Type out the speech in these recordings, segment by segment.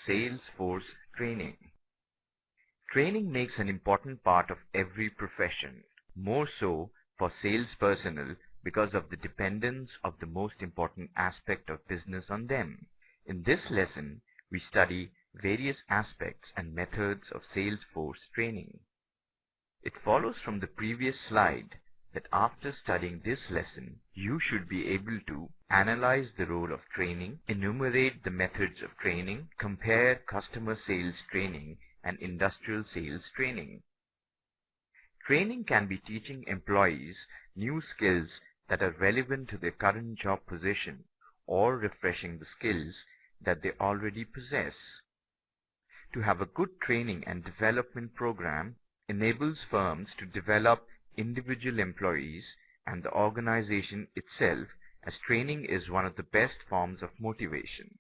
Salesforce training. Training makes an important part of every profession, more so for sales personnel because of the dependence of the most important aspect of business on them. In this lesson, we study various aspects and methods of Salesforce training. It follows from the previous slide that after studying this lesson, you should be able to analyze the role of training, enumerate the methods of training, compare customer sales training and industrial sales training. Training can be teaching employees new skills that are relevant to their current job position or refreshing the skills that they already possess. To have a good training and development program enables firms to develop individual employees and the organization itself, as training is one of the best forms of motivation.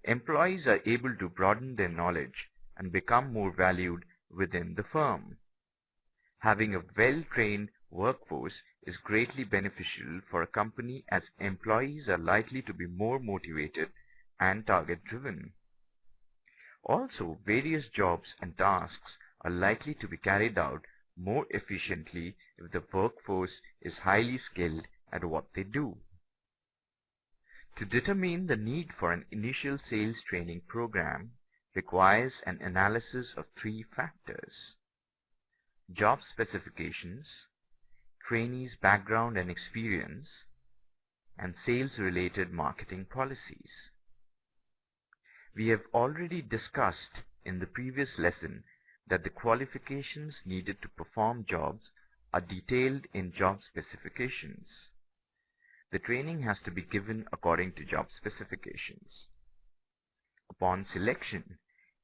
Employees are able to broaden their knowledge and become more valued within the firm. Having a well-trained workforce is greatly beneficial for a company as employees are likely to be more motivated and target-driven. Also, various jobs and tasks are likely to be carried out more efficiently if the workforce is highly skilled at what they do. To determine the need for an initial sales training program requires an analysis of three factors: job specifications, trainees' background and experience, and sales-related marketing policies. We have already discussed in the previous lesson that the qualifications needed to perform jobs are detailed in job specifications. The training has to be given according to job specifications. Upon selection,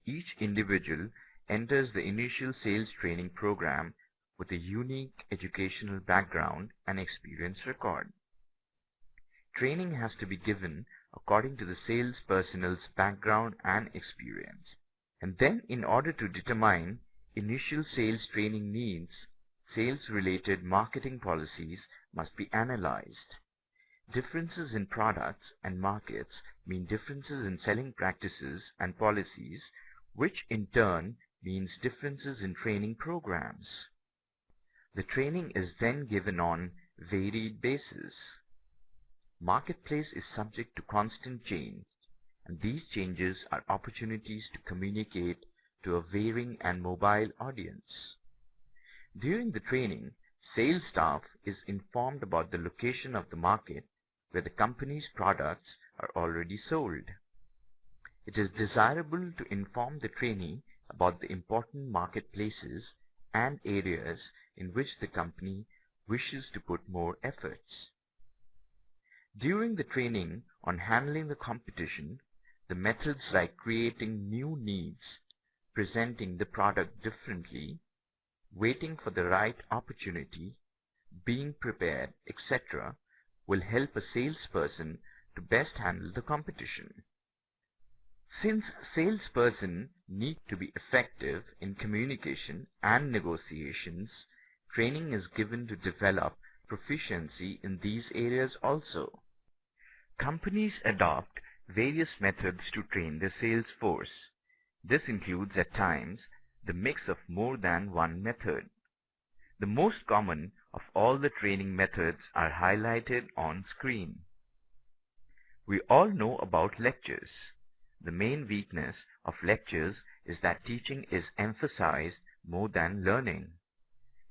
each individual enters the initial sales training program with a unique educational background and experience record. Training has to be given according to the sales personnel's background and experience. And then, in order to determine initial sales training needs, sales-related marketing policies must be analyzed. Differences in products and markets mean differences in selling practices and policies, which in turn means differences in training programs. The training is then given on varied basis. Marketplace is subject to constant change, and these changes are opportunities to communicate to a varying and mobile audience. During the training, sales staff is informed about the location of the market where the company's products are already sold. It is desirable to inform the trainee about the important marketplaces and areas in which the company wishes to put more efforts. During the training on handling the competition, the methods like creating new needs, presenting the product differently, waiting for the right opportunity, being prepared, etc. will help a salesperson to best handle the competition. Since salespersons need to be effective in communication and negotiations, training is given to develop proficiency in these areas also. Companies adopt various methods to train their sales force. This includes at times the mix of more than one method. The most common of all the training methods are highlighted on screen. We all know about lectures. The main weakness of lectures is that teaching is emphasized more than learning.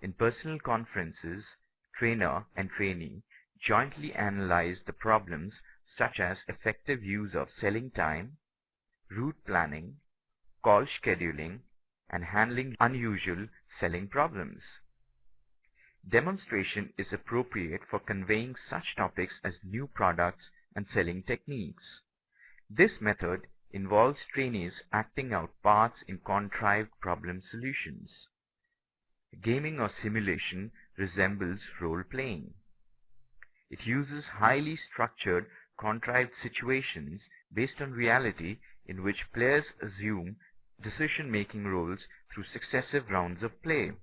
In personal conferences, trainer and trainee jointly analyze the problems such as effective use of selling time, route planning, call scheduling, and handling unusual selling problems. Demonstration is appropriate for conveying such topics as new products and selling techniques. This method involves trainees acting out parts in contrived problem solutions. Gaming or simulation resembles role-playing. It uses highly structured, contrived situations based on reality in which players assume decision-making roles through successive rounds of play.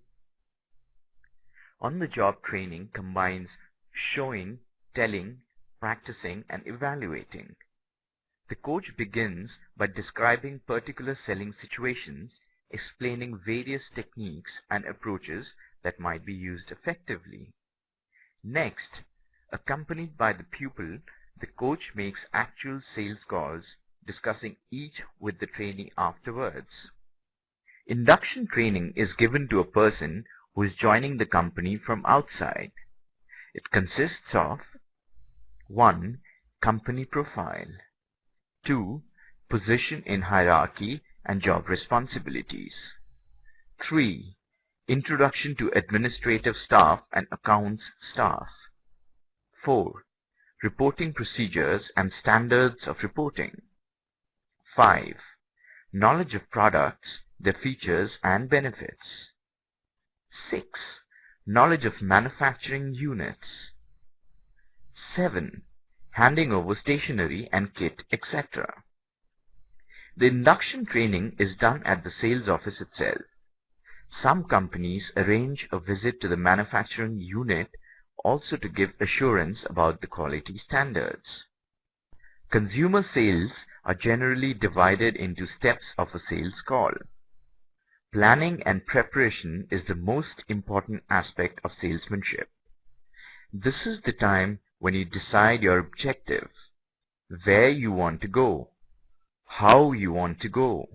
On-the-job training combines showing, telling, practicing, and evaluating. The coach begins by describing particular selling situations, explaining various techniques and approaches that might be used effectively. Next, accompanied by the pupil, the coach makes actual sales calls, discussing each with the trainee afterwards. Induction training is given to a person who is joining the company from outside. It consists of 1. Company profile, 2. Position in hierarchy and job responsibilities, 3. Introduction to administrative staff and accounts staff, 4. Reporting procedures and standards of reporting, 5. Knowledge of products, their features and benefits, 6. Knowledge of manufacturing units, 7. Handing over stationery and kit, etc. The induction training is done at the sales office itself. Some companies arrange a visit to the manufacturing unit also to give assurance about the quality standards. Consumer sales are generally divided into steps of a sales call. Planning and preparation is the most important aspect of salesmanship. This is the time when you decide your objective, where you want to go, how you want to go,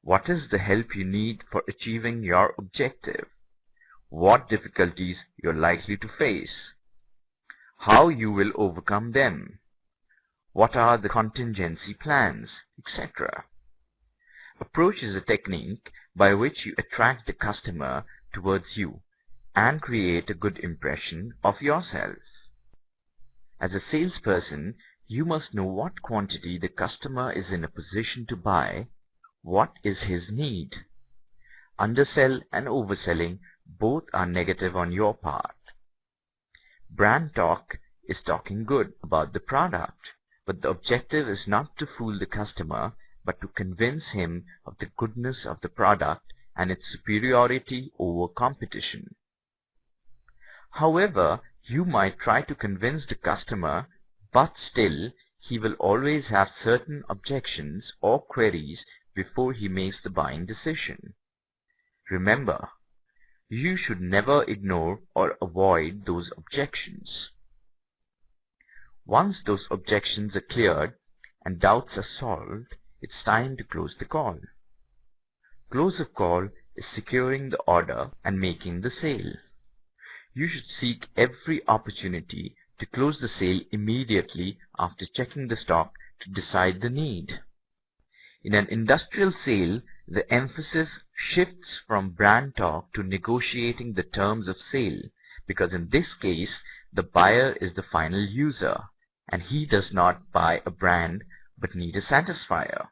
what is the help you need for achieving your objective, what difficulties you're likely to face, how you will overcome them, what are the contingency plans, etc. Approach is a technique by which you attract the customer towards you and create a good impression of yourself. As a salesperson, you must know what quantity the customer is in a position to buy, what is his need. Undersell and overselling both are negative on your part. Brand talk is talking good about the product, but the objective is not to fool the customer, but to convince him of the goodness of the product and its superiority over competition. However, you might try to convince the customer, but still he will always have certain objections or queries before he makes the buying decision. Remember, you should never ignore or avoid those objections. Once those objections are cleared and doubts are solved, it's time to close the call. Close of call is securing the order and making the sale. You should seek every opportunity to close the sale immediately after checking the stock to decide the need. In an industrial sale, the emphasis shifts from brand talk to negotiating the terms of sale, because in this case, the buyer is the final user, and he does not buy a brand but need a satisfier.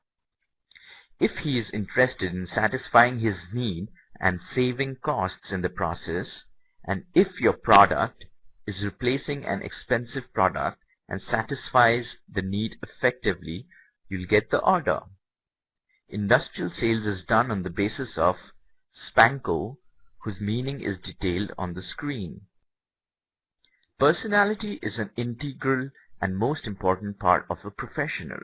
If he is interested in satisfying his need and saving costs in the process, and if your product is replacing an expensive product and satisfies the need effectively, you'll get the order. Industrial sales is done on the basis of SPANCO, whose meaning is detailed on the screen. Personality is an integral and most important part of a professional.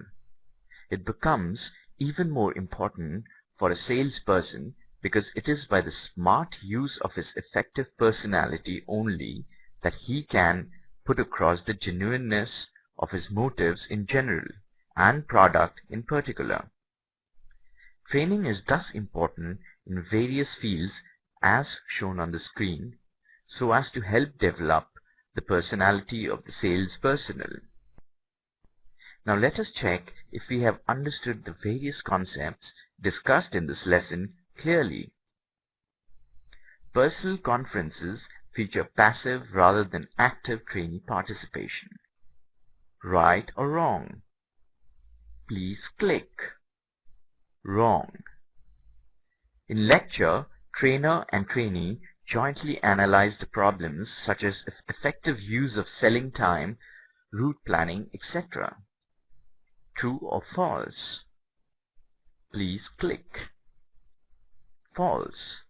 It becomes even more important for a salesperson because it is by the smart use of his effective personality only that he can put across the genuineness of his motives in general and product in particular. Training is thus important in various fields as shown on the screen, so as to help develop the personality of the sales personnel. Now let us check if we have understood the various concepts discussed in this lesson clearly. Personal conferences feature passive rather than active trainee participation. Right or wrong? Please click. Wrong. In lecture, trainer and trainee jointly analyze the problems such as effective use of selling time, route planning, etc. True or false? Please click. False.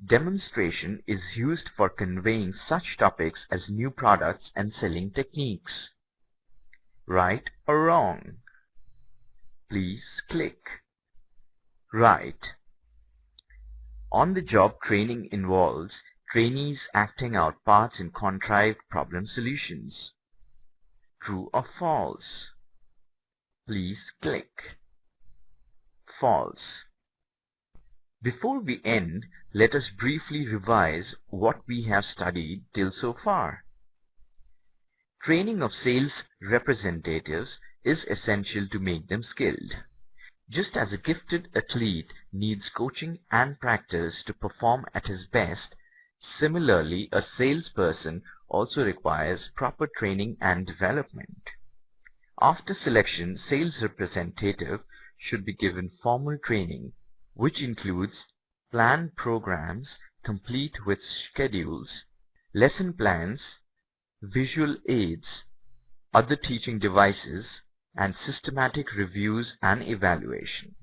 Demonstration is used for conveying such topics as new products and selling techniques. Right or wrong? Please click. Right. On-the-job training involves trainees acting out parts in contrived problem solutions. True or false? Please click. False. Before we end, let us briefly revise what we have studied till so far. Training of sales representatives is essential to make them skilled. Just as a gifted athlete needs coaching and practice to perform at his best, similarly a salesperson also requires proper training and development. After selection, sales representative should be given formal training, which includes planned programs complete with schedules, lesson plans, visual aids, other teaching devices, and systematic reviews and evaluation.